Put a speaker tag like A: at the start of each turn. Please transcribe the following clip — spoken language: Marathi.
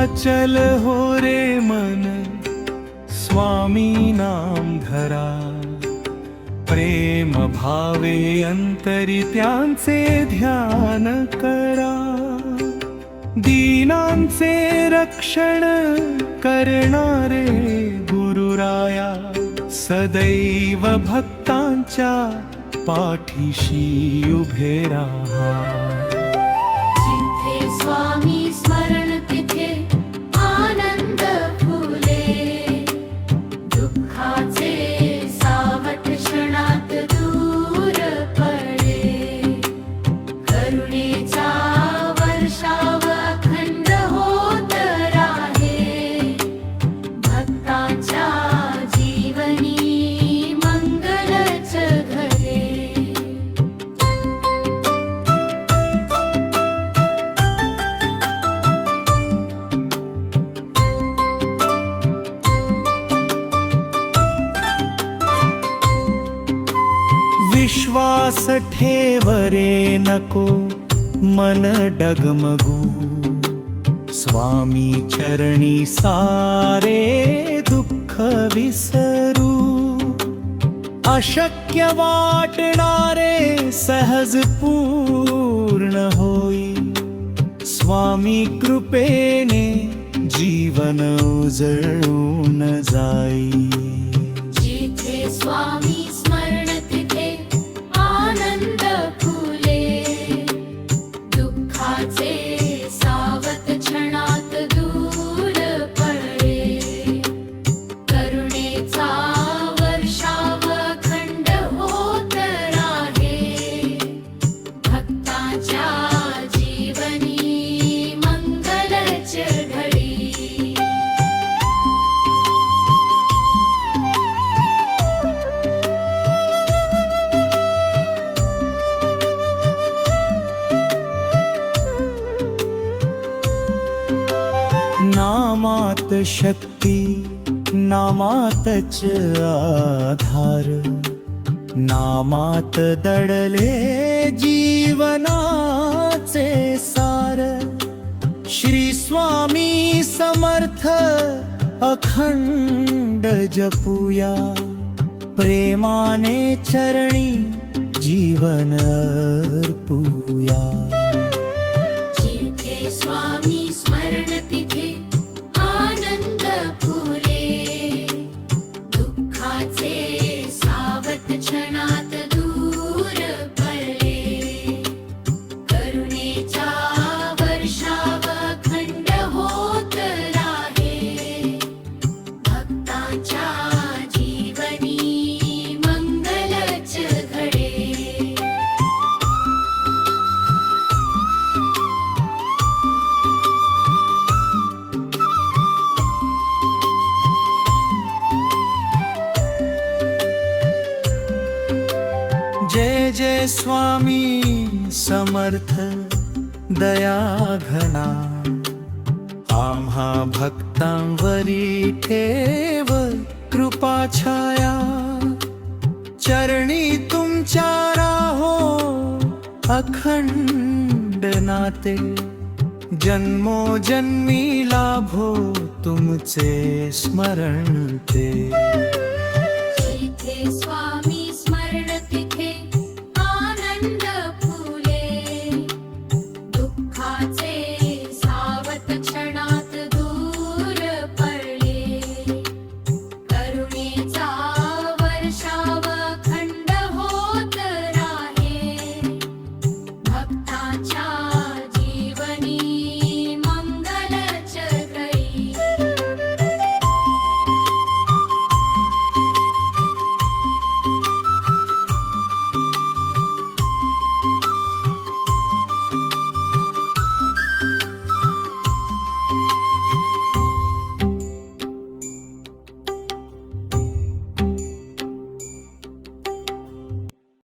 A: अचल हो रे मन स्वामी नाम धरा, प्रेम भावे अंतरी त्यांचे ध्यान करा। दीनांचे रक्षण करणारे गुरुराया, सदैव भक्तांच्या पाठीशी उभे राहा।
B: जिथे स्वामी स्मरण तिथे आनंद फुले, दुःखाचे सावट क्षणात दूर पडे। करुणेचा वर्षाव अखंड होत राहे, भक्तांच्या जीवनी मंगलच घडे।
A: विश्वास ठेव रे नको मन डगमगू, स्वामी चरणी सारे दुःख विसरू। अशक्य वाटणारे सहज पूर्ण होई, स्वामी कृपेने जीवन उजळून जाई।
B: जिथे स्वामी स्मरण तिथे आनंद फुले, दुःखाचे सावट क्षणात दूर पडे। करुणेचा वर्षाव अखंड होत राहे, भक्तांच्या जीवनी मंगलच घडी।
A: नामात शक्ती नामातच आधार, नामात दडले जीवनाचे सार। श्री स्वामी समर्थ अखंड जपूया, प्रेमाने चरणी जीवन अर्पूया।
B: जिथे स्वामी स्मरण तिथे आनंद फुले, दुःखाचे सावट क्षणात दूर पडले। करुणेचा वर्षाव अखंड होत राहे, भक्तांच्या जीवनी मंगलच घडे।
A: जय जय स्वामी समर्थ दया घना, आम्हा भक्तांवरी ठेव कृपा छाया। चरणी तुमच्या राहो अखंड नाते, जन्मोजन्मी लाभो तुमचे स्मरण ते।